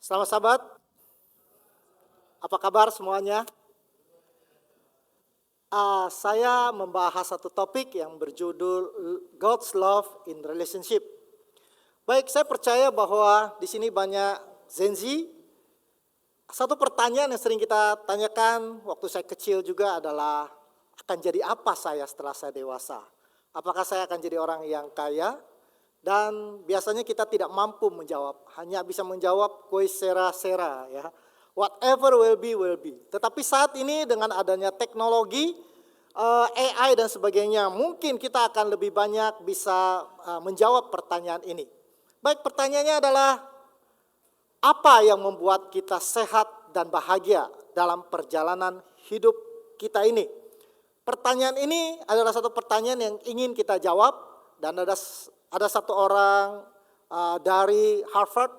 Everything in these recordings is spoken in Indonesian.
Selamat sahabat, apa kabar semuanya? Saya membahas satu topik yang berjudul God's Love in Relationship. Baik, saya percaya bahwa di sini banyak Gen Z. Satu pertanyaan yang sering kita tanyakan waktu saya kecil juga adalah, akan jadi apa saya setelah saya dewasa? Apakah saya akan jadi orang yang kaya? Dan biasanya kita tidak mampu menjawab, hanya bisa menjawab kue sera-sera ya. Whatever will be, will be. Tetapi saat ini dengan adanya teknologi, AI dan sebagainya, mungkin kita akan lebih banyak bisa menjawab pertanyaan ini. Baik, pertanyaannya adalah, apa yang membuat kita sehat dan bahagia dalam perjalanan hidup kita ini? Pertanyaan ini adalah satu pertanyaan yang ingin kita jawab, dan ada satu orang dari Harvard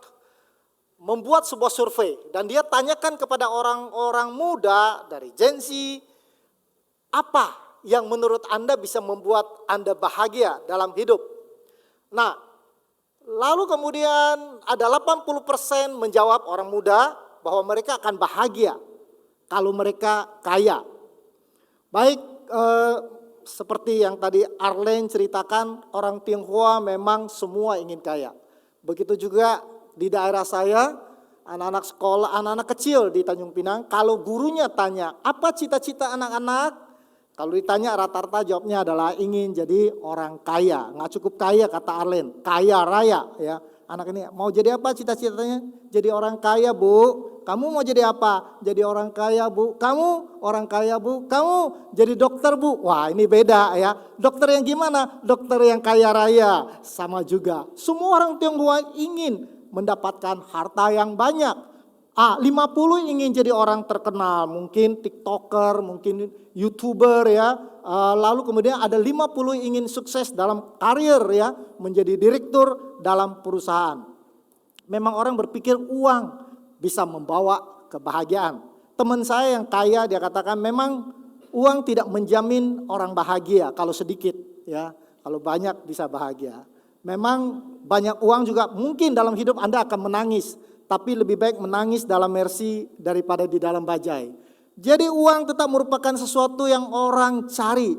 membuat sebuah survei, dan dia tanyakan kepada orang-orang muda dari Gen Z, apa yang menurut Anda bisa membuat Anda bahagia dalam hidup? Nah, lalu kemudian ada 80% menjawab, orang muda, bahwa mereka akan bahagia kalau mereka kaya. Baik, seperti yang tadi Arlen ceritakan, orang Tionghoa memang semua ingin kaya. Begitu juga di daerah saya, anak-anak sekolah, anak-anak kecil di Tanjung Pinang, kalau gurunya tanya, apa cita-cita anak-anak? Kalau ditanya rata-rata jawabnya adalah ingin jadi orang kaya. Nggak cukup kaya kata Arlen, kaya raya ya. Anak ini mau jadi apa cita-citanya? Jadi orang kaya, Bu. Kamu mau jadi apa? Jadi orang kaya, Bu. Kamu orang kaya, Bu. Kamu jadi dokter, Bu. Wah, ini beda ya. Dokter yang gimana? Dokter yang kaya raya. Sama juga. Semua orang Tionghoa ingin mendapatkan harta yang banyak. 50 ingin jadi orang terkenal, mungkin TikToker, mungkin YouTuber ya. Lalu kemudian ada 50 ingin sukses dalam karir ya, menjadi direktur dalam perusahaan. Memang orang berpikir uang bisa membawa kebahagiaan. Teman saya yang kaya dia katakan memang uang tidak menjamin orang bahagia kalau sedikit ya, kalau banyak bisa bahagia. Memang banyak uang juga mungkin dalam hidup Anda akan menangis, tapi lebih baik menangis dalam mercy daripada di dalam bajai. Jadi uang tetap merupakan sesuatu yang orang cari.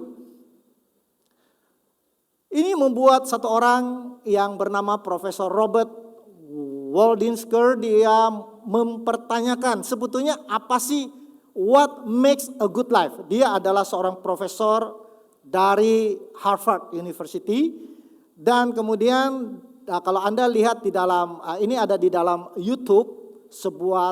Ini membuat satu orang yang bernama Profesor Robert Waldinger, dia mempertanyakan sebetulnya apa sih what makes a good life. Dia adalah seorang profesor dari Harvard University, dan kemudian kalau Anda lihat di dalam, ini ada di dalam YouTube, sebuah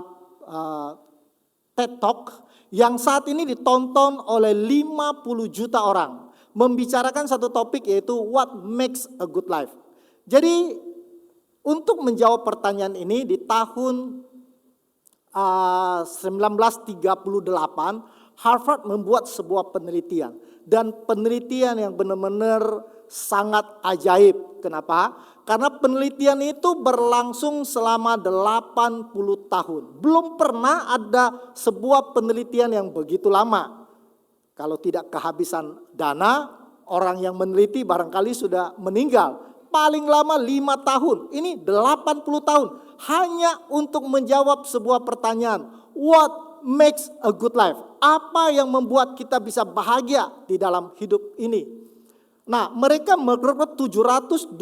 TED Talk yang saat ini ditonton oleh 50 juta orang. Membicarakan satu topik yaitu what makes a good life. Jadi untuk menjawab pertanyaan ini di tahun 1938, Harvard membuat sebuah penelitian. Dan penelitian yang benar-benar sangat ajaib. Kenapa? Karena penelitian itu berlangsung selama 80 tahun. Belum pernah ada sebuah penelitian yang begitu lama. Kalau tidak kehabisan dana, orang yang meneliti barangkali sudah meninggal. Paling lama 5 tahun, ini 80 tahun. Hanya untuk menjawab sebuah pertanyaan. What makes a good life? Apa yang membuat kita bisa bahagia di dalam hidup ini? Nah, mereka merekrut 724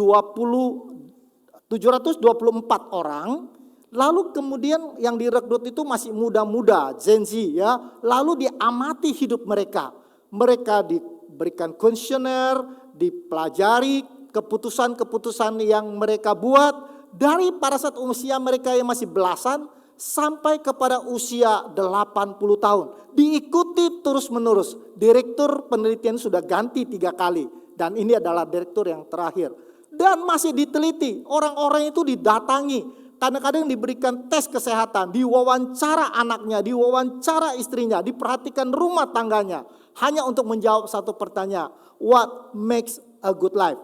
orang, lalu kemudian yang direkrut itu masih muda-muda, Gen Z ya. Lalu diamati hidup mereka. Mereka diberikan kuesioner, dipelajari keputusan-keputusan yang mereka buat dari pada saat usia mereka yang masih belasan sampai kepada usia 80 tahun. Diikuti terus-menerus. Direktur penelitian sudah ganti 3 kali. Dan ini adalah direktur yang terakhir. Dan masih diteliti, orang-orang itu didatangi. Kadang-kadang diberikan tes kesehatan, diwawancara anaknya, diwawancara istrinya, diperhatikan rumah tangganya. Hanya untuk menjawab satu pertanyaan, what makes a good life?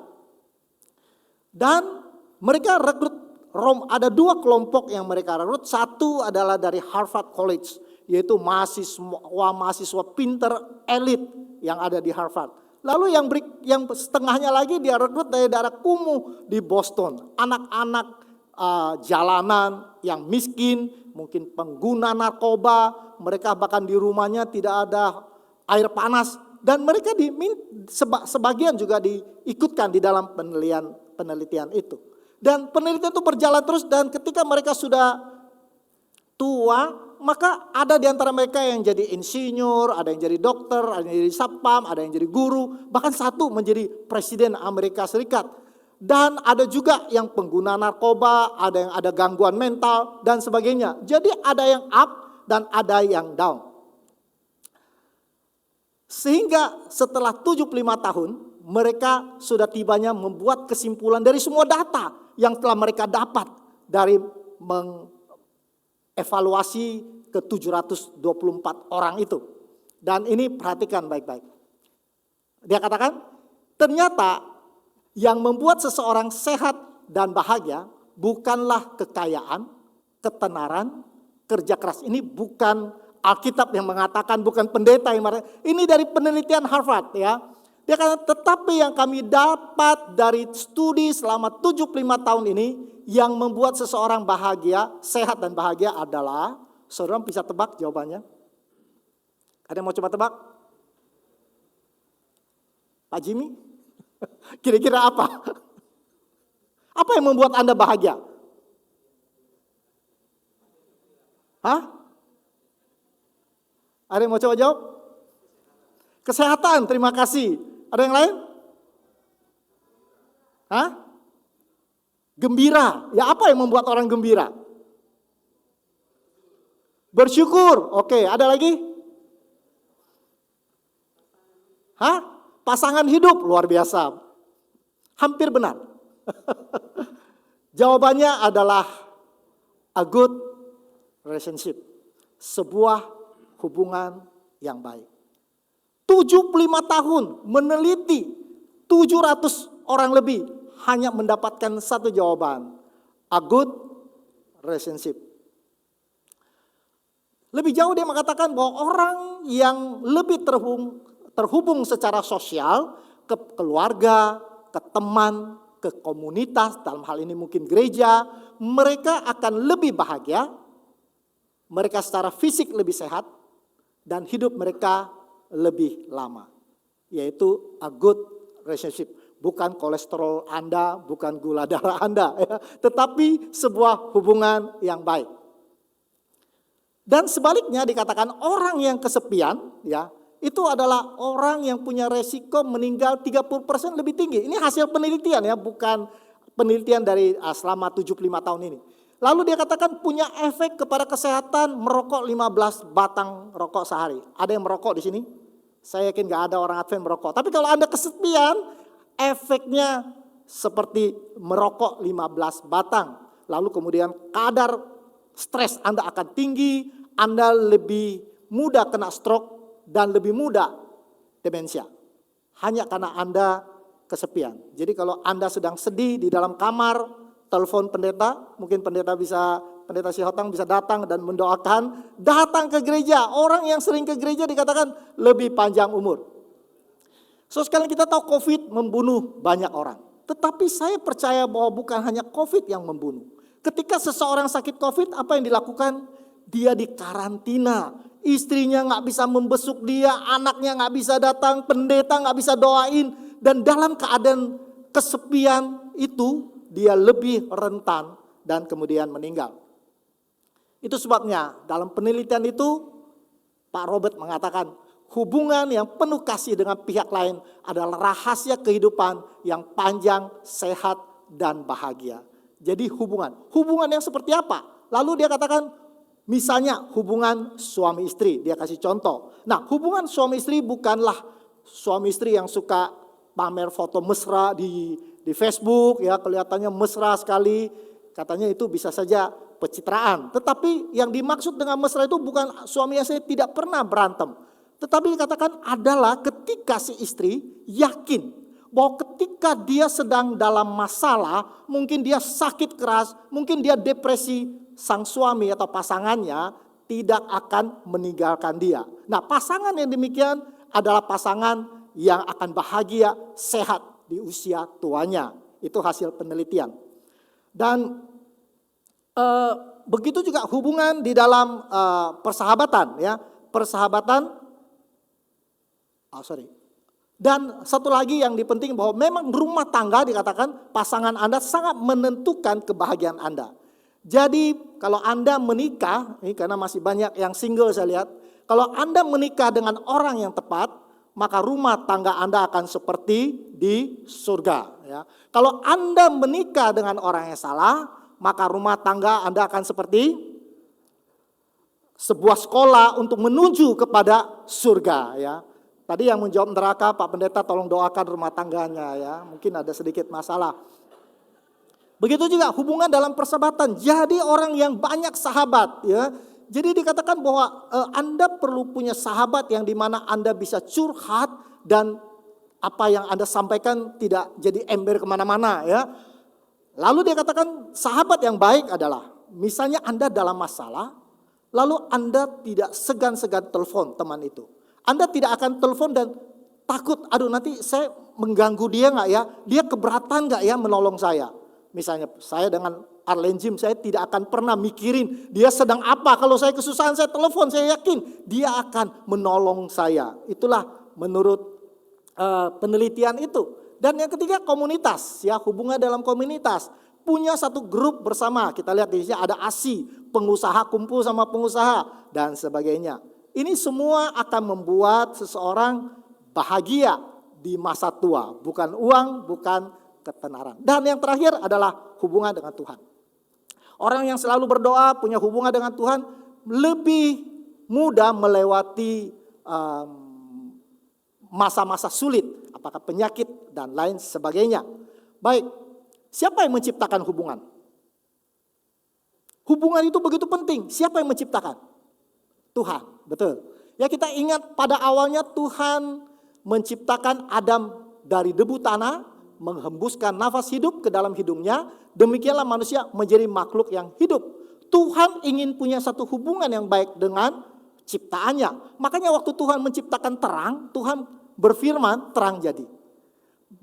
Dan mereka rekrut, ada 2 kelompok yang mereka rekrut. Satu adalah dari Harvard College, yaitu mahasiswa pinter elit yang ada di Harvard. Lalu yang setengahnya lagi dia rekrut dari daerah kumuh di Boston. Anak-anak jalanan, yang miskin, mungkin pengguna narkoba, mereka bahkan di rumahnya tidak ada air panas, dan mereka sebagian juga diikutkan di dalam penelitian itu. Dan penelitian itu berjalan terus, dan ketika mereka sudah tua, maka ada di antara mereka yang jadi insinyur, ada yang jadi dokter, ada yang jadi satpam, ada yang jadi guru, bahkan satu menjadi presiden Amerika Serikat. Dan ada juga yang pengguna narkoba, ada yang ada gangguan mental dan sebagainya. Jadi ada yang up dan ada yang down. Sehingga setelah 75 tahun, mereka sudah tibanya membuat kesimpulan dari semua data yang telah mereka dapat dari mengevaluasi ke 724 orang itu. Dan ini perhatikan baik-baik. Dia katakan, ternyata yang membuat seseorang sehat dan bahagia bukanlah kekayaan, ketenaran, kerja keras. Ini bukan Alkitab yang mengatakan, bukan pendeta yang mengatakan. Ini dari penelitian Harvard ya. Dia kata, tetapi yang kami dapat dari studi selama 75 tahun ini, yang membuat seseorang bahagia, sehat dan bahagia adalah, saudara bisa tebak jawabannya? Ada yang mau coba tebak? Pak Jimmy? Kira-kira apa? Apa yang membuat Anda bahagia? Hah? Ada yang mau coba jawab? Kesehatan, terima kasih. Ada yang lain? Hah? Gembira. Ya, apa yang membuat orang gembira? Bersyukur. Oke, ada lagi? Hah? Pasangan hidup, luar biasa. Hampir benar. Jawabannya adalah a good relationship. Sebuah hubungan yang baik. 75 tahun meneliti 700 orang lebih hanya mendapatkan satu jawaban. A good relationship. Lebih jauh dia mengatakan bahwa orang yang lebih terhubung secara sosial ke keluarga, ke teman, ke komunitas, dalam hal ini mungkin gereja, mereka akan lebih bahagia, mereka secara fisik lebih sehat, dan hidup mereka lebih lama. Yaitu a good relationship. Bukan kolesterol Anda, bukan gula darah Anda, ya, tetapi sebuah hubungan yang baik. Dan sebaliknya dikatakan orang yang kesepian, ya, itu adalah orang yang punya resiko meninggal 30% lebih tinggi. Ini hasil penelitian ya, bukan penelitian dari selama 75 tahun ini. Lalu dia katakan punya efek kepada kesehatan merokok 15 batang rokok sehari. Ada yang merokok di sini? Saya yakin gak ada orang Advent merokok. Tapi kalau Anda kesepian, efeknya seperti merokok 15 batang. Lalu kemudian kadar stres Anda akan tinggi, Anda lebih mudah kena stroke, dan lebih mudah demensia. Hanya karena Anda kesepian. Jadi kalau Anda sedang sedih di dalam kamar, telepon pendeta, mungkin pendeta Sihotang bisa datang dan mendoakan. Datang ke gereja, orang yang sering ke gereja dikatakan lebih panjang umur. So sekarang kita tahu COVID membunuh banyak orang. Tetapi saya percaya bahwa bukan hanya COVID yang membunuh. Ketika seseorang sakit COVID, apa yang dilakukan? Dia dikarantina. Istrinya gak bisa membesuk dia, anaknya gak bisa datang, pendeta gak bisa doain. Dan dalam keadaan kesepian itu, dia lebih rentan dan kemudian meninggal. Itu sebabnya dalam penelitian itu, Pak Robert mengatakan, hubungan yang penuh kasih dengan pihak lain adalah rahasia kehidupan yang panjang, sehat, dan bahagia. Jadi hubungan yang seperti apa? Lalu dia katakan, misalnya hubungan suami istri, dia kasih contoh. Nah, hubungan suami istri bukanlah suami istri yang suka pamer foto mesra di Facebook, ya kelihatannya mesra sekali. Katanya itu bisa saja pencitraan. Tetapi yang dimaksud dengan mesra itu bukan suami istri tidak pernah berantem. Tetapi dikatakan adalah ketika si istri yakin bahwa ketika dia sedang dalam masalah, mungkin dia sakit keras, mungkin dia depresi, sang suami atau pasangannya tidak akan meninggalkan dia. Nah, pasangan yang demikian adalah pasangan yang akan bahagia, sehat di usia tuanya. Itu hasil penelitian. Dan Begitu juga hubungan di dalam persahabatan, ya, persahabatan. Dan satu lagi yang dipenting bahwa memang rumah tangga dikatakan pasangan Anda sangat menentukan kebahagiaan Anda. Jadi kalau Anda menikah, ini karena masih banyak yang single saya lihat, kalau Anda menikah dengan orang yang tepat, maka rumah tangga Anda akan seperti di surga. Ya. Kalau Anda menikah dengan orang yang salah, maka rumah tangga Anda akan seperti sebuah sekolah untuk menuju kepada surga. Ya. Tadi yang menjawab neraka, Pak Pendeta tolong doakan rumah tangganya ya, mungkin ada sedikit masalah. Begitu juga hubungan dalam persahabatan, jadi orang yang banyak sahabat ya. Jadi dikatakan bahwa Anda perlu punya sahabat yang dimana Anda bisa curhat dan apa yang Anda sampaikan tidak jadi ember kemana-mana ya. Lalu dia katakan sahabat yang baik adalah misalnya Anda dalam masalah, lalu Anda tidak segan-segan telepon teman itu. Anda tidak akan telepon dan takut, aduh nanti saya mengganggu dia nggak ya, dia keberatan nggak ya menolong saya. Misalnya saya dengan Arlen Jim, saya tidak akan pernah mikirin dia sedang apa. Kalau saya kesusahan saya telepon, saya yakin dia akan menolong saya. Itulah menurut penelitian itu. Dan yang ketiga komunitas, ya hubungan dalam komunitas. Punya satu grup bersama, kita lihat di sini ada ASI, pengusaha kumpul sama pengusaha dan sebagainya. Ini semua akan membuat seseorang bahagia di masa tua. Bukan uang, bukan ketenaran. Dan yang terakhir adalah hubungan dengan Tuhan. Orang yang selalu berdoa, punya hubungan dengan Tuhan, lebih mudah melewati masa-masa sulit. Apakah penyakit dan lain sebagainya. Baik, siapa yang menciptakan hubungan? Hubungan itu begitu penting. Siapa yang menciptakan? Tuhan, betul. Ya kita ingat pada awalnya Tuhan menciptakan Adam dari debu tanah, menghembuskan nafas hidup ke dalam hidungnya, demikianlah manusia menjadi makhluk yang hidup. Tuhan ingin punya satu hubungan yang baik dengan ciptaannya. Makanya waktu Tuhan menciptakan terang, Tuhan berfirman terang jadi.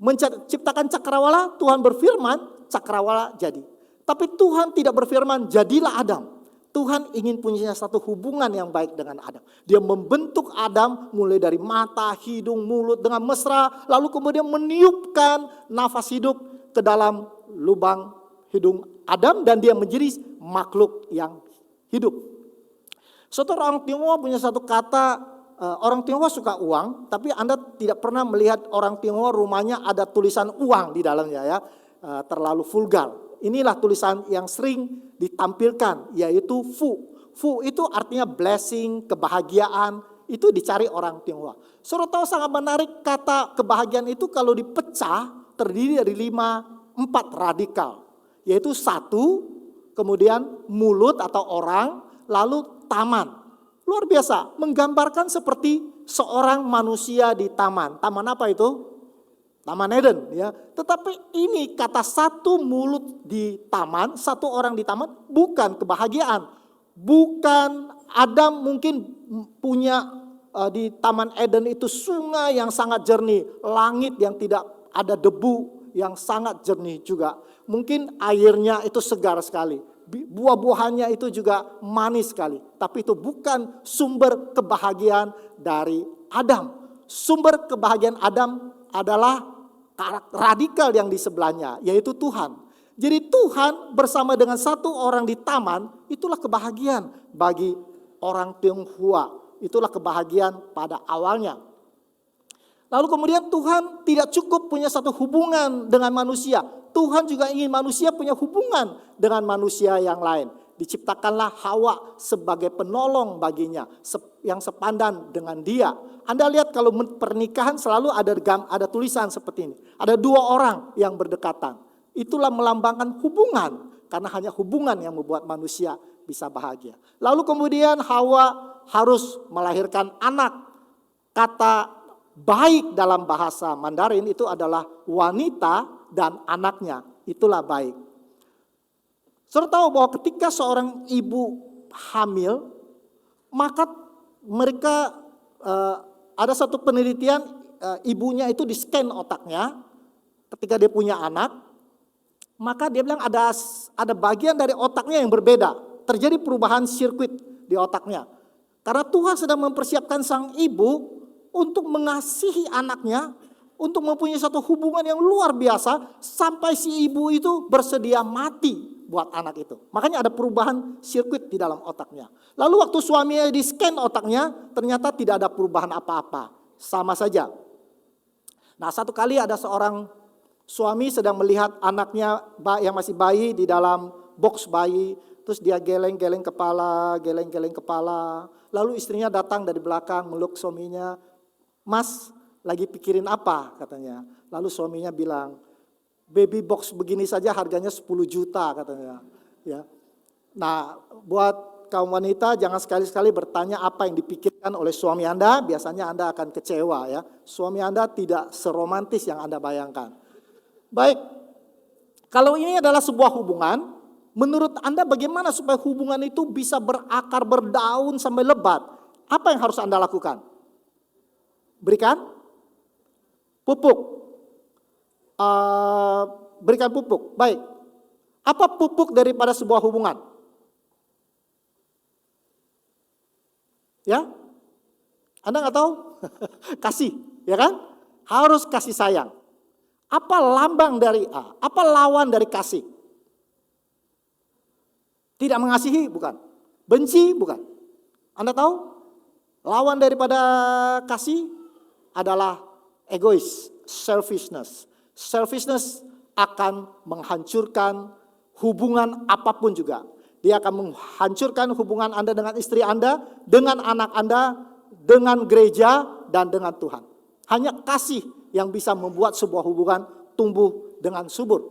Menciptakan cakrawala, Tuhan berfirman cakrawala jadi. Tapi Tuhan tidak berfirman jadilah Adam. Tuhan ingin punya satu hubungan yang baik dengan Adam. Dia membentuk Adam mulai dari mata, hidung, mulut dengan mesra. Lalu kemudian meniupkan nafas hidup ke dalam lubang hidung Adam. Dan dia menjadi makhluk yang hidup. Suatu orang Tionghoa punya satu kata, orang Tionghoa suka uang. Tapi Anda tidak pernah melihat orang Tionghoa rumahnya ada tulisan uang di dalamnya ya. Terlalu vulgar. Inilah tulisan yang sering ditampilkan, yaitu Fu. Fu itu artinya blessing, kebahagiaan, itu dicari orang Tionghoa. Saudara tahu sangat menarik kata kebahagiaan itu kalau dipecah terdiri dari 4 radikal. Yaitu 1, kemudian mulut atau orang, lalu taman. Luar biasa, menggambarkan seperti seorang manusia di taman. Taman apa itu? Taman Eden ya. Tetapi ini kata 1 mulut di taman, 1 orang di taman bukan kebahagiaan. Bukan Adam mungkin punya di Taman Eden itu sungai yang sangat jernih, langit yang tidak ada debu yang sangat jernih juga. Mungkin airnya itu segar sekali. Buah-buahannya itu juga manis sekali. Tapi itu bukan sumber kebahagiaan dari Adam. Sumber kebahagiaan Adam adalah radikal yang di sebelahnya, yaitu Tuhan. Jadi Tuhan bersama dengan 1 orang di taman, itulah kebahagiaan bagi orang Tionghoa. Itulah kebahagiaan pada awalnya. Lalu kemudian Tuhan tidak cukup punya satu hubungan dengan manusia. Tuhan juga ingin manusia punya hubungan dengan manusia yang lain. Diciptakanlah Hawa sebagai penolong baginya yang sepandan dengan dia. Anda lihat kalau pernikahan selalu ada tulisan seperti ini. Ada 2 orang yang berdekatan. Itulah melambangkan hubungan. Karena hanya hubungan yang membuat manusia bisa bahagia. Lalu kemudian Hawa harus melahirkan anak. Kata baik dalam bahasa Mandarin itu adalah wanita dan anaknya. Itulah baik. Saudara tahu bahwa ketika seorang ibu hamil, maka mereka ada satu penelitian ibunya itu di-scan otaknya ketika dia punya anak. maka dia bilang ada bagian dari otaknya yang berbeda. Terjadi perubahan sirkuit di otaknya. Karena Tuhan sedang mempersiapkan sang ibu untuk mengasihi anaknya, untuk mempunyai satu hubungan yang luar biasa sampai si ibu itu bersedia mati buat anak itu. Makanya ada perubahan sirkuit di dalam otaknya. Lalu waktu suaminya di-scan otaknya, ternyata tidak ada perubahan apa-apa. Sama saja. Nah, satu kali ada seorang suami sedang melihat anaknya yang masih bayi di dalam box bayi. Terus dia geleng-geleng kepala. Lalu istrinya datang dari belakang meluk suaminya. Mas, lagi pikirin apa katanya. Lalu suaminya bilang, baby box begini saja harganya 10 juta katanya. Ya. Nah, buat kaum wanita jangan sekali-sekali bertanya apa yang dipikirkan oleh suami Anda. Biasanya Anda akan kecewa ya. Suami Anda tidak seromantis yang Anda bayangkan. Baik, kalau ini adalah sebuah hubungan, menurut Anda bagaimana supaya hubungan itu bisa berakar, berdaun sampai lebat? Apa yang harus Anda lakukan? Berikan pupuk. Berikan pupuk. Baik. Apa pupuk daripada sebuah hubungan? Ya? Anda nggak tahu? Kasih, ya kan? Harus kasih sayang. Apa lambang dari apa lawan dari kasih? Tidak mengasihi, bukan. Benci, bukan. Anda tahu? Lawan daripada kasih adalah egois, selfishness. Selfishness akan menghancurkan hubungan apapun juga. Dia akan menghancurkan hubungan Anda dengan istri Anda, dengan anak Anda, dengan gereja, dan dengan Tuhan. Hanya kasih yang bisa membuat sebuah hubungan tumbuh dengan subur.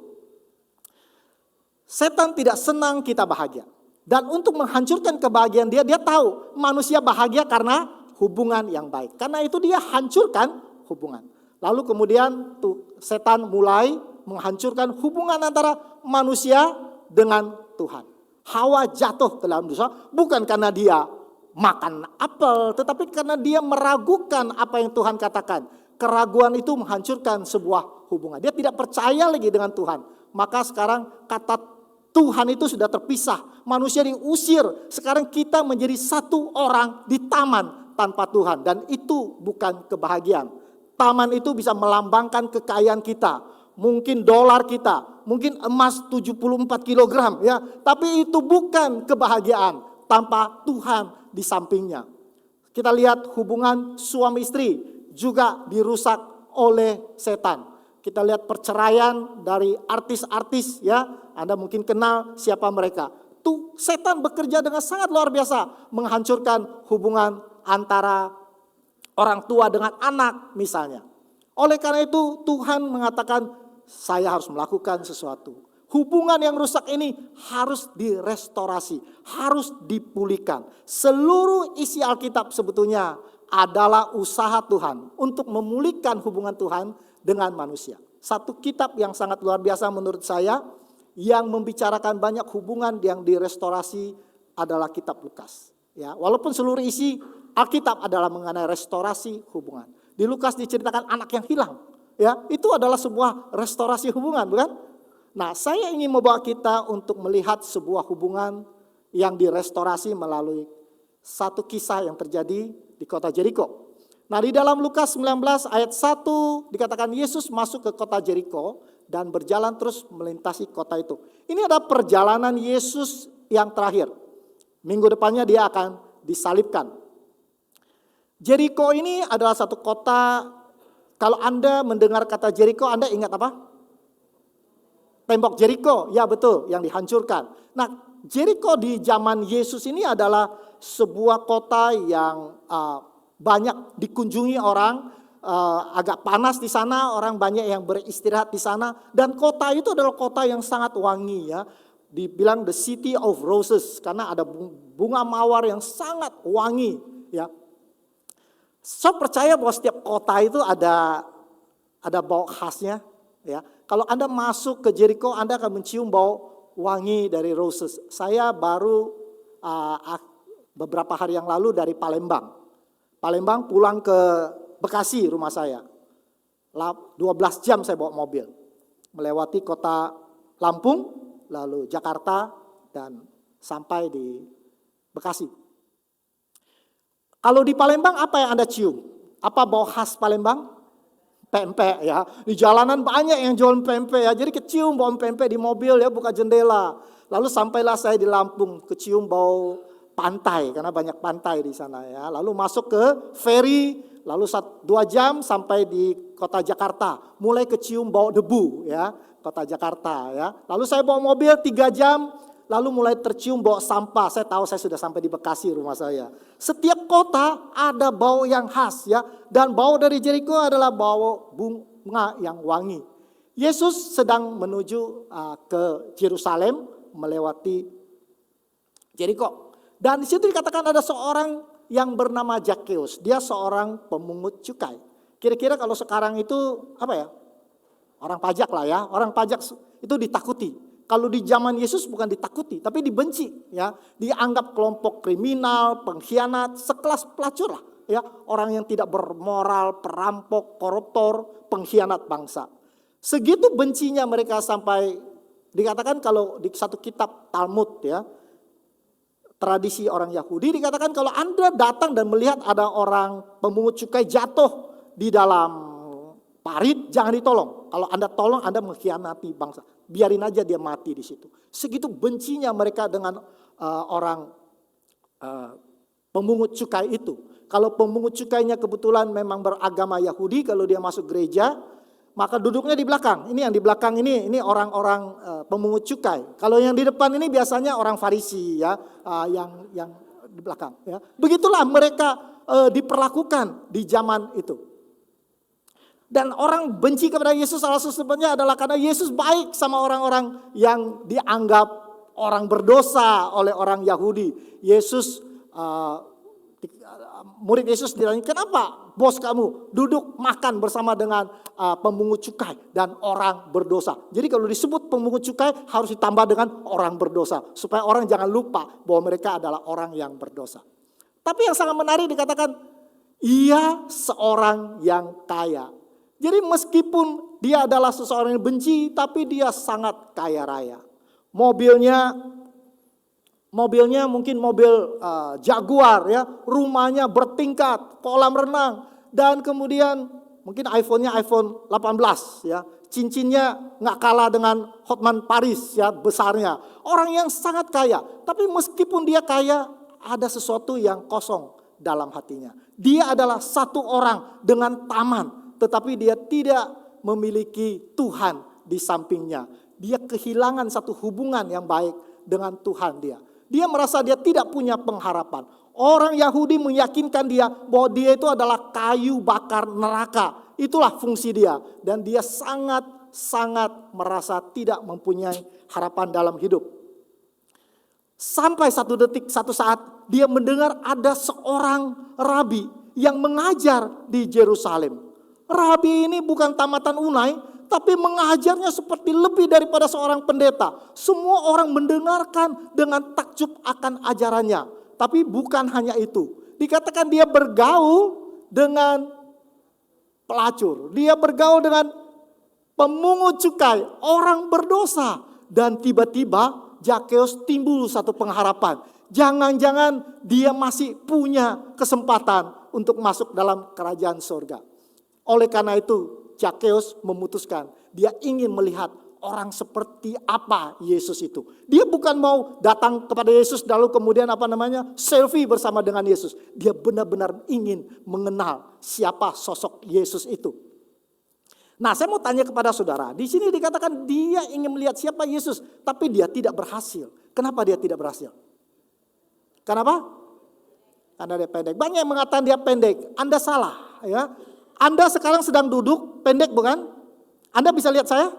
Setan tidak senang kita bahagia. Dan untuk menghancurkan kebahagiaan dia tahu manusia bahagia karena hubungan yang baik. Karena itu dia hancurkan hubungan. Lalu kemudian setan mulai menghancurkan hubungan antara manusia dengan Tuhan. Hawa jatuh ke dalam dosa bukan karena dia makan apel, tetapi karena dia meragukan apa yang Tuhan katakan. Keraguan itu menghancurkan sebuah hubungan. Dia tidak percaya lagi dengan Tuhan. Maka sekarang kata Tuhan itu sudah terpisah. Manusia diusir. Sekarang kita menjadi satu orang di taman tanpa Tuhan. Dan itu bukan kebahagiaan. Taman itu bisa melambangkan kekayaan kita. Mungkin dolar kita. Mungkin emas 74 kilogram. Ya. Tapi itu bukan kebahagiaan tanpa Tuhan di sampingnya. Kita lihat hubungan suami istri juga dirusak oleh setan. Kita lihat perceraian dari artis-artis ya. Anda mungkin kenal siapa mereka. Tuh setan bekerja dengan sangat luar biasa. Menghancurkan hubungan antara orang tua dengan anak misalnya. Oleh karena itu Tuhan mengatakan saya harus melakukan sesuatu. Hubungan yang rusak ini harus direstorasi. Harus dipulihkan. Seluruh isi Alkitab sebetulnya adalah usaha Tuhan untuk memulihkan hubungan Tuhan dengan manusia. Satu kitab yang sangat luar biasa menurut saya yang membicarakan banyak hubungan yang direstorasi adalah kitab Lukas. Ya, walaupun seluruh isi Alkitab adalah mengenai restorasi hubungan. Di Lukas diceritakan anak yang hilang. Ya, itu adalah sebuah restorasi hubungan, bukan? Nah, saya ingin membawa kita untuk melihat sebuah hubungan yang direstorasi melalui satu kisah yang terjadi di kota Jeriko. Nah, di dalam Lukas 19 ayat 1 dikatakan Yesus masuk ke kota Jeriko dan berjalan terus melintasi kota itu. Ini ada perjalanan Yesus yang terakhir. Minggu depannya dia akan disalibkan. Jeriko ini adalah satu kota, kalau Anda mendengar kata Jeriko, Anda ingat apa? Tembok Jeriko, ya betul, yang dihancurkan. Nah, Jeriko di zaman Yesus ini adalah sebuah kota yang banyak dikunjungi orang, agak panas di sana, orang banyak yang beristirahat di sana. Dan kota itu adalah kota yang sangat wangi ya. Dibilang the city of roses karena ada bunga mawar yang sangat wangi ya. Saya percaya bahwa setiap kota itu ada bau khasnya ya. Kalau Anda masuk ke Jeriko, Anda akan mencium bau wangi dari roses. Saya baru beberapa hari yang lalu dari Palembang. Palembang pulang ke Bekasi rumah saya. 12 jam saya bawa mobil. Melewati kota Lampung, lalu Jakarta, dan sampai di Bekasi. Kalau di Palembang apa yang Anda cium? Apa bau khas Palembang? Pempek ya. Di jalanan banyak yang jual pempek ya. Jadi kecium bau pempek di mobil ya, buka jendela. Lalu sampailah saya di Lampung, kecium bau pantai karena banyak pantai di sana ya. Lalu masuk ke ferry, lalu 2 jam sampai di kota Jakarta. Mulai kecium bau debu ya, kota Jakarta ya. Lalu saya bawa mobil 3 jam, lalu mulai tercium bau sampah. Saya tahu saya sudah sampai di Bekasi rumah saya. Setiap kota ada bau yang khas ya. Dan bau dari Jericho adalah bau bunga yang wangi. Yesus sedang menuju ke Yerusalem melewati Jericho. Dan di situ dikatakan ada seorang yang bernama Zakheus. Dia seorang pemungut cukai. Kira-kira kalau sekarang itu apa ya? Orang pajak lah ya. Orang pajak itu ditakuti. Kalau di zaman Yesus bukan ditakuti, tapi dibenci ya. Dianggap kelompok kriminal, pengkhianat, sekelas pelacur lah ya. Orang yang tidak bermoral, perampok, koruptor, pengkhianat bangsa. Segitu bencinya mereka sampai dikatakan kalau di satu kitab Talmud ya, tradisi orang Yahudi dikatakan kalau Anda datang dan melihat ada orang pemungut cukai jatuh di dalam parit, jangan ditolong. Kalau Anda tolong, Anda mengkhianati bangsa. Biarin aja dia mati di situ. Segitu bencinya mereka dengan orang pemungut cukai itu. Kalau pemungut cukainya kebetulan memang beragama Yahudi, kalau dia masuk gereja, maka duduknya di belakang. Ini yang di belakang ini orang-orang pemungut cukai. Kalau yang di depan ini biasanya orang Farisi ya, yang di belakang. Ya. Begitulah mereka diperlakukan di zaman itu. Dan orang benci kepada Yesus salah satu sebabnya adalah karena Yesus baik sama orang-orang yang dianggap orang berdosa oleh orang Yahudi. Yesus, murid Yesus ditanya, kenapa bos kamu duduk makan bersama dengan pemungut cukai dan orang berdosa. Jadi kalau disebut pemungut cukai harus ditambah dengan orang berdosa. Supaya orang jangan lupa bahwa mereka adalah orang yang berdosa. Tapi yang sangat menarik dikatakan, ia seorang yang kaya. Jadi meskipun dia adalah seseorang yang benci, tapi dia sangat kaya raya. Mobilnya mungkin mobil Jaguar ya, rumahnya bertingkat, kolam renang, dan kemudian mungkin iPhone-nya iPhone 18 ya. Cincinnya nggak kalah dengan Hotman Paris ya besarnya. Orang yang sangat kaya, tapi meskipun dia kaya, ada sesuatu yang kosong dalam hatinya. Dia adalah satu orang dengan taman, tetapi dia tidak memiliki Tuhan di sampingnya. Dia kehilangan satu hubungan yang baik dengan Tuhan dia. Dia merasa dia tidak punya pengharapan. Orang Yahudi meyakinkan dia bahwa dia itu adalah kayu bakar neraka. Itulah fungsi dia. Dan dia sangat-sangat merasa tidak mempunyai harapan dalam hidup. Sampai satu saat dia mendengar ada seorang rabi yang mengajar di Yerusalem. Rabi ini bukan tamatan Unai, tapi mengajarnya seperti lebih daripada seorang pendeta. Semua orang mendengarkan dengan takjub akan ajarannya. Tapi bukan hanya itu. Dikatakan dia bergaul dengan pelacur. Dia bergaul dengan pemungut cukai, orang berdosa. Dan tiba-tiba Zakheus timbul satu pengharapan. Jangan-jangan dia masih punya kesempatan untuk masuk dalam kerajaan surga. Oleh karena itu Zakheus memutuskan dia ingin melihat orang seperti apa Yesus itu. Dia bukan mau datang kepada Yesus lalu kemudian selfie bersama dengan Yesus. Dia benar-benar ingin mengenal siapa sosok Yesus itu. Nah, saya mau tanya kepada saudara. Di sini dikatakan dia ingin melihat siapa Yesus, tapi dia tidak berhasil. Kenapa dia tidak berhasil? Kenapa? Karena dia pendek. Banyak yang mengatakan dia pendek. Anda salah, ya. Anda sekarang sedang duduk, pendek bukan? Anda bisa lihat saya?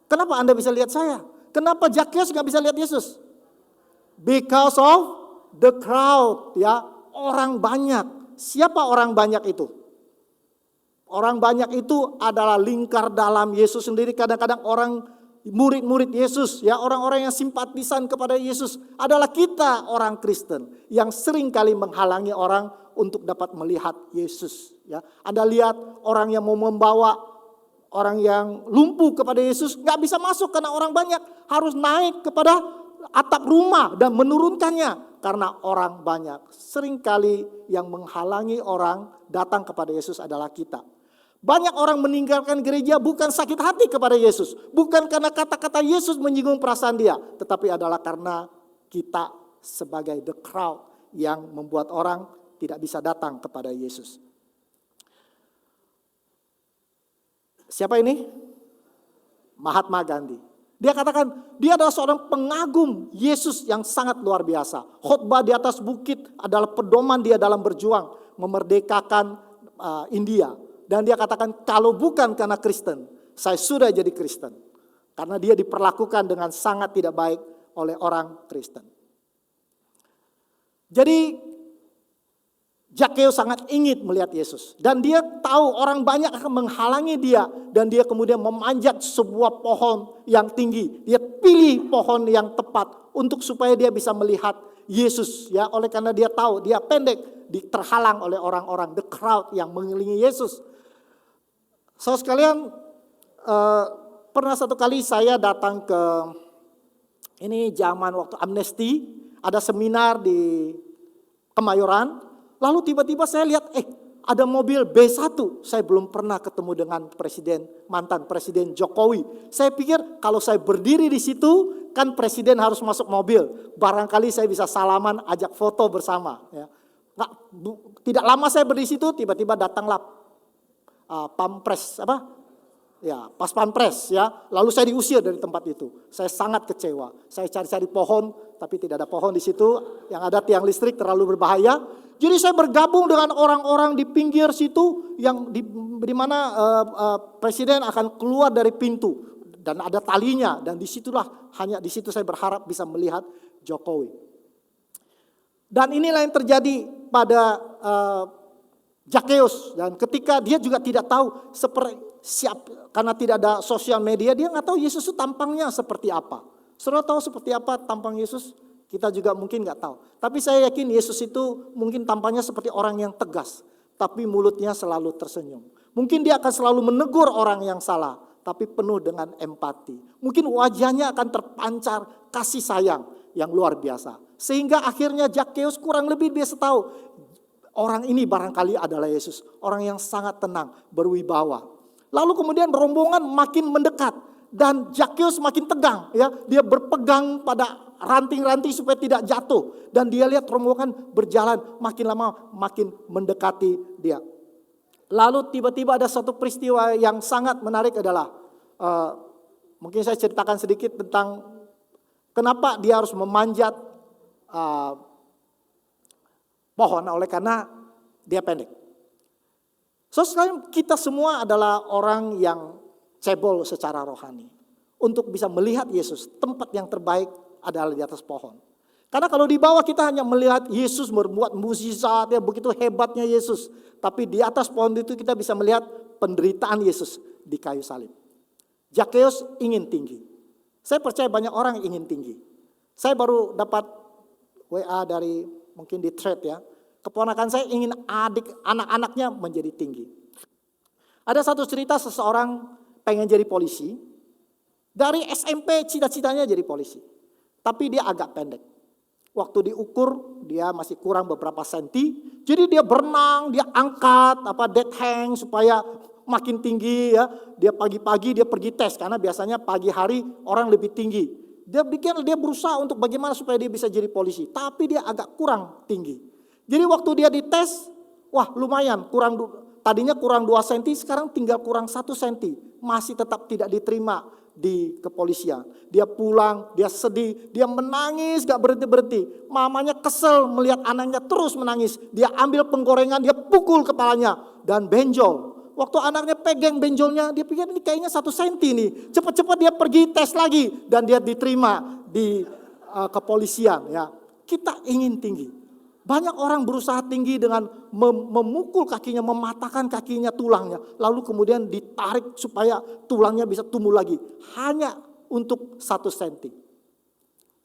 Kenapa Anda bisa lihat saya? Kenapa Zakheus gak bisa lihat Yesus? Because of the crowd, ya, orang banyak. Siapa orang banyak itu? Orang banyak itu adalah lingkar dalam Yesus sendiri. Kadang-kadang orang murid-murid Yesus, ya, orang-orang yang simpatisan kepada Yesus adalah kita orang Kristen yang sering kali menghalangi orang untuk dapat melihat Yesus. Ya, Anda lihat orang yang mau membawa orang yang lumpuh kepada Yesus nggak bisa masuk karena orang banyak, harus naik kepada atap rumah dan menurunkannya karena orang banyak. Seringkali yang menghalangi orang datang kepada Yesus adalah kita. Banyak orang meninggalkan gereja bukan sakit hati kepada Yesus, bukan karena kata-kata Yesus menyinggung perasaan dia, tetapi adalah karena kita sebagai the crowd yang membuat orang tidak bisa datang kepada Yesus. Siapa ini? Mahatma Gandhi. Dia katakan dia adalah seorang pengagum Yesus yang sangat luar biasa. Khotbah di atas bukit adalah pedoman dia dalam berjuang memerdekakan India. Dan dia katakan kalau bukan karena Kristen, saya sudah jadi Kristen. Karena dia diperlakukan dengan sangat tidak baik oleh orang Kristen. Jadi Zakheus sangat ingin melihat Yesus. Dan dia tahu orang banyak akan menghalangi dia. Dan dia kemudian memanjat sebuah pohon yang tinggi. Dia pilih pohon yang tepat untuk supaya dia bisa melihat Yesus. Ya, oleh karena dia tahu dia pendek, terhalang oleh orang-orang, the crowd yang mengelilingi Yesus. Saudara sekalian, pernah satu kali saya datang ke, ini zaman waktu amnesti, ada seminar di Kemayoran, lalu tiba-tiba saya lihat, ada mobil B1, saya belum pernah ketemu dengan mantan Presiden Jokowi. Saya pikir kalau saya berdiri di situ, kan Presiden harus masuk mobil, barangkali saya bisa salaman, ajak foto bersama. Ya. Tidak lama saya berdiri di situ, tiba-tiba datanglah Pampres pas Pampres ya, lalu saya diusir dari tempat itu. Saya sangat kecewa. Saya cari-cari pohon, tapi tidak ada pohon di situ. Yang ada tiang listrik terlalu berbahaya. Jadi saya bergabung dengan orang-orang di pinggir situ yang di mana Presiden akan keluar dari pintu dan ada talinya, dan hanya di situ saya berharap bisa melihat Jokowi. Dan inilah yang terjadi pada Zakheus, dan ketika dia juga tidak tahu karena tidak ada sosial media, dia nggak tahu Yesus itu tampangnya seperti apa. Saudara tahu seperti apa tampang Yesus? Kita juga mungkin nggak tahu. Tapi saya yakin Yesus itu mungkin tampangnya seperti orang yang tegas, tapi mulutnya selalu tersenyum. Mungkin dia akan selalu menegur orang yang salah, tapi penuh dengan empati. Mungkin wajahnya akan terpancar kasih sayang yang luar biasa. Sehingga akhirnya Zakheus kurang lebih biasa tahu, orang ini barangkali adalah Yesus. Orang yang sangat tenang, berwibawa. Lalu kemudian rombongan makin mendekat. Dan Zakheus makin tegang. Ya, dia berpegang pada ranting-ranting supaya tidak jatuh. Dan dia lihat rombongan berjalan makin lama makin mendekati dia. Lalu tiba-tiba ada satu peristiwa yang sangat menarik adalah. Mungkin saya ceritakan sedikit tentang kenapa dia harus memanjat pohon, oleh karena dia pendek. So sekarang kita semua adalah orang yang cebol secara rohani. Untuk bisa melihat Yesus, tempat yang terbaik adalah di atas pohon. Karena kalau di bawah kita hanya melihat Yesus berbuat mukjizat, ya begitu hebatnya Yesus. Tapi di atas pohon itu kita bisa melihat penderitaan Yesus di kayu salib. Zakheus ingin tinggi. Saya percaya banyak orang ingin tinggi. Saya baru dapat WA dari mungkin di thread ya. Keponakan saya ingin anak-anaknya menjadi tinggi. Ada satu cerita seseorang pengen jadi polisi. Dari SMP cita-citanya jadi polisi. Tapi dia agak pendek. Waktu diukur dia masih kurang beberapa senti. Jadi dia berenang, dia angkat dead hang supaya makin tinggi ya. Dia pagi-pagi dia pergi tes karena biasanya pagi hari orang lebih tinggi. Dia berusaha untuk bagaimana supaya dia bisa jadi polisi, tapi dia agak kurang tinggi. Jadi waktu dia dites, wah lumayan, tadinya kurang 2 senti, sekarang tinggal kurang 1 senti. Masih tetap tidak diterima di kepolisian. Dia pulang, dia sedih, dia menangis gak berhenti-berhenti. Mamanya kesel melihat anaknya terus menangis. Dia ambil penggorengan, dia pukul kepalanya dan benjol. Waktu anaknya pegang benjolnya, dia pikir ini kayaknya 1 senti nih. Cepat-cepat dia pergi tes lagi dan dia diterima di kepolisian. Ya, kita ingin tinggi. Banyak orang berusaha tinggi dengan memukul kakinya, mematahkan kakinya, tulangnya. Lalu kemudian ditarik supaya tulangnya bisa tumbuh lagi. Hanya untuk 1 senti.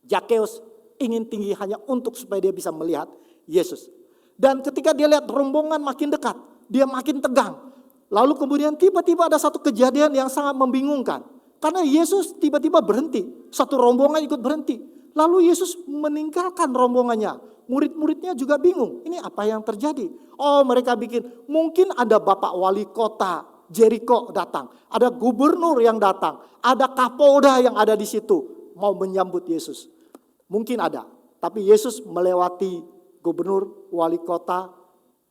Zakheus ingin tinggi hanya untuk supaya dia bisa melihat Yesus. Dan ketika dia lihat rombongan makin dekat, dia makin tegang. Lalu kemudian tiba-tiba ada satu kejadian yang sangat membingungkan. Karena Yesus tiba-tiba berhenti. Satu rombongan ikut berhenti. Lalu Yesus meninggalkan rombongannya. Murid-muridnya juga bingung. Ini apa yang terjadi? Oh, mereka bikin, mungkin ada Bapak Wali Kota Jericho datang. Ada gubernur yang datang. Ada Kapolda yang ada di situ. Mau menyambut Yesus. Mungkin ada. Tapi Yesus melewati gubernur, wali kota,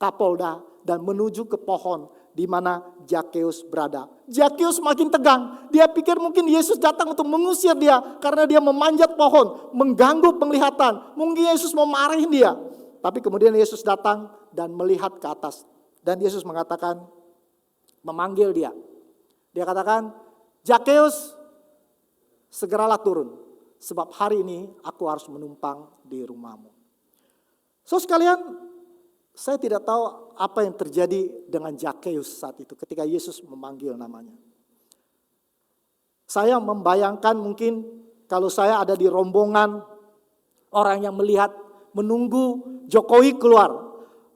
Kapolda, dan menuju ke pohon di mana Zakheus berada. Zakheus makin tegang. Dia pikir mungkin Yesus datang untuk mengusir dia karena dia memanjat pohon, mengganggu penglihatan. Mungkin Yesus mau marahin dia. Tapi kemudian Yesus datang dan melihat ke atas. Dan Yesus mengatakan, memanggil dia. Dia katakan, Zakheus, segeralah turun. Sebab hari ini aku harus menumpang di rumahmu. So sekalian, saya tidak tahu apa yang terjadi dengan Zakheus saat itu ketika Yesus memanggil namanya. Saya membayangkan mungkin kalau saya ada di rombongan orang yang melihat, menunggu Jokowi keluar.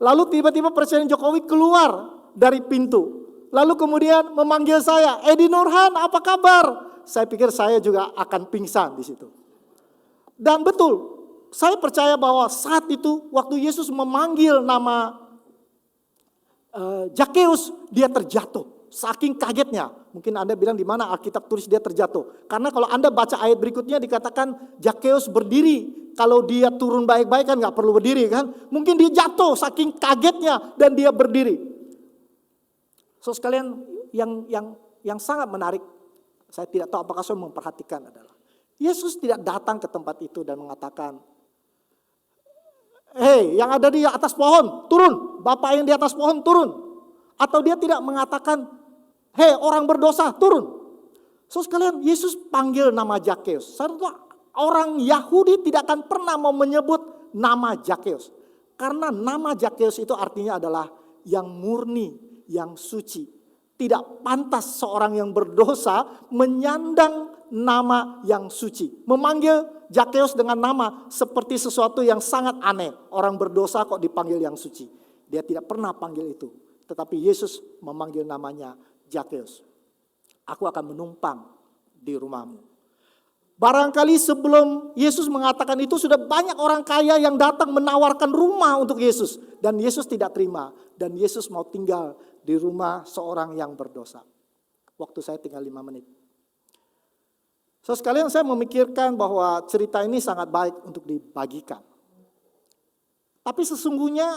Lalu tiba-tiba Presiden Jokowi keluar dari pintu. Lalu kemudian memanggil saya, Edi Nurhan, apa kabar? Saya pikir saya juga akan pingsan di situ. Dan betul, saya percaya bahwa saat itu waktu Yesus memanggil nama Zakheus, dia terjatuh. Saking kagetnya. Mungkin Anda bilang di mana Alkitab tulis dia terjatuh. Karena kalau Anda baca ayat berikutnya dikatakan Zakheus berdiri. Kalau dia turun baik-baik kan gak perlu berdiri kan. Mungkin dia jatuh saking kagetnya dan dia berdiri. So sekalian yang sangat menarik. Saya tidak tahu apakah saya memperhatikan adalah. Yesus tidak datang ke tempat itu dan mengatakan, hei, yang ada di atas pohon, turun. Bapak yang di atas pohon, turun. Atau dia tidak mengatakan, hei, orang berdosa, turun. So sekalian, Yesus panggil nama Zakheus. Orang Yahudi tidak akan pernah mau menyebut nama Zakheus. Karena nama Zakheus itu artinya adalah yang murni, yang suci. Tidak pantas seorang yang berdosa menyandang nama yang suci. Memanggil Zakheus dengan nama seperti sesuatu yang sangat aneh. Orang berdosa kok dipanggil yang suci. Dia tidak pernah panggil itu. Tetapi Yesus memanggil namanya Zakheus. Aku akan menumpang di rumahmu. Barangkali sebelum Yesus mengatakan itu sudah banyak orang kaya yang datang menawarkan rumah untuk Yesus. Dan Yesus tidak terima. Dan Yesus mau tinggal di rumah seorang yang berdosa. Waktu saya tinggal 5 menit. So sekalian saya memikirkan bahwa cerita ini sangat baik untuk dibagikan. Tapi sesungguhnya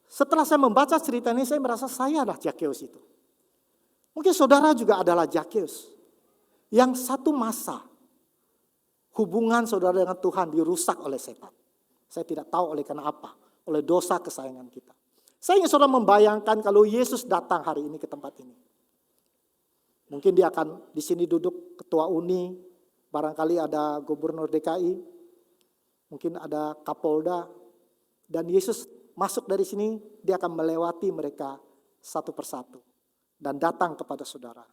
setelah saya membaca cerita ini saya merasa saya adalah Zakheus itu. Mungkin saudara juga adalah Zakheus. Yang satu masa hubungan saudara dengan Tuhan dirusak oleh setan. Saya tidak tahu oleh karena apa. Oleh dosa kesayangan kita. Saya ingin saudara membayangkan kalau Yesus datang hari ini ke tempat ini. Mungkin dia akan di sini duduk ketua UNI, barangkali ada gubernur DKI, mungkin ada Kapolda, dan Yesus masuk dari sini, dia akan melewati mereka satu persatu dan datang kepada saudara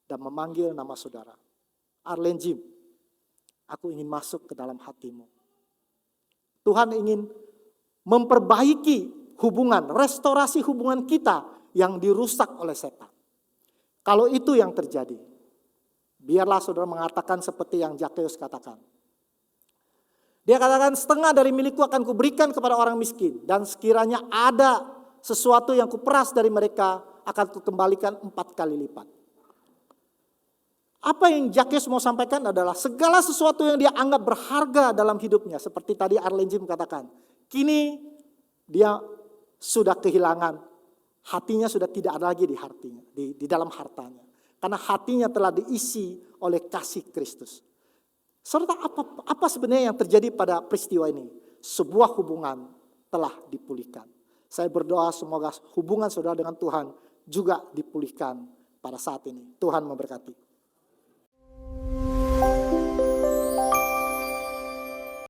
dan memanggil nama saudara. Arlen Jim, aku ingin masuk ke dalam hatimu. Tuhan ingin memperbaiki hubungan, restorasi hubungan kita yang dirusak oleh setan. Kalau itu yang terjadi, biarlah saudara mengatakan seperti yang Zakheus katakan. Dia katakan, setengah dari milikku akan kuberikan kepada orang miskin. Dan sekiranya ada sesuatu yang kuperas dari mereka, akan kukembalikan 4 kali lipat. Apa yang Zakheus mau sampaikan adalah segala sesuatu yang dia anggap berharga dalam hidupnya. Seperti tadi Arlen Jim katakan. Kini dia sudah kehilangan, hatinya sudah tidak ada lagi di dalam hartanya. Karena hatinya telah diisi oleh kasih Kristus. Saudara, apa sebenarnya yang terjadi pada peristiwa ini? Sebuah hubungan telah dipulihkan. Saya berdoa semoga hubungan saudara dengan Tuhan juga dipulihkan pada saat ini. Tuhan memberkati.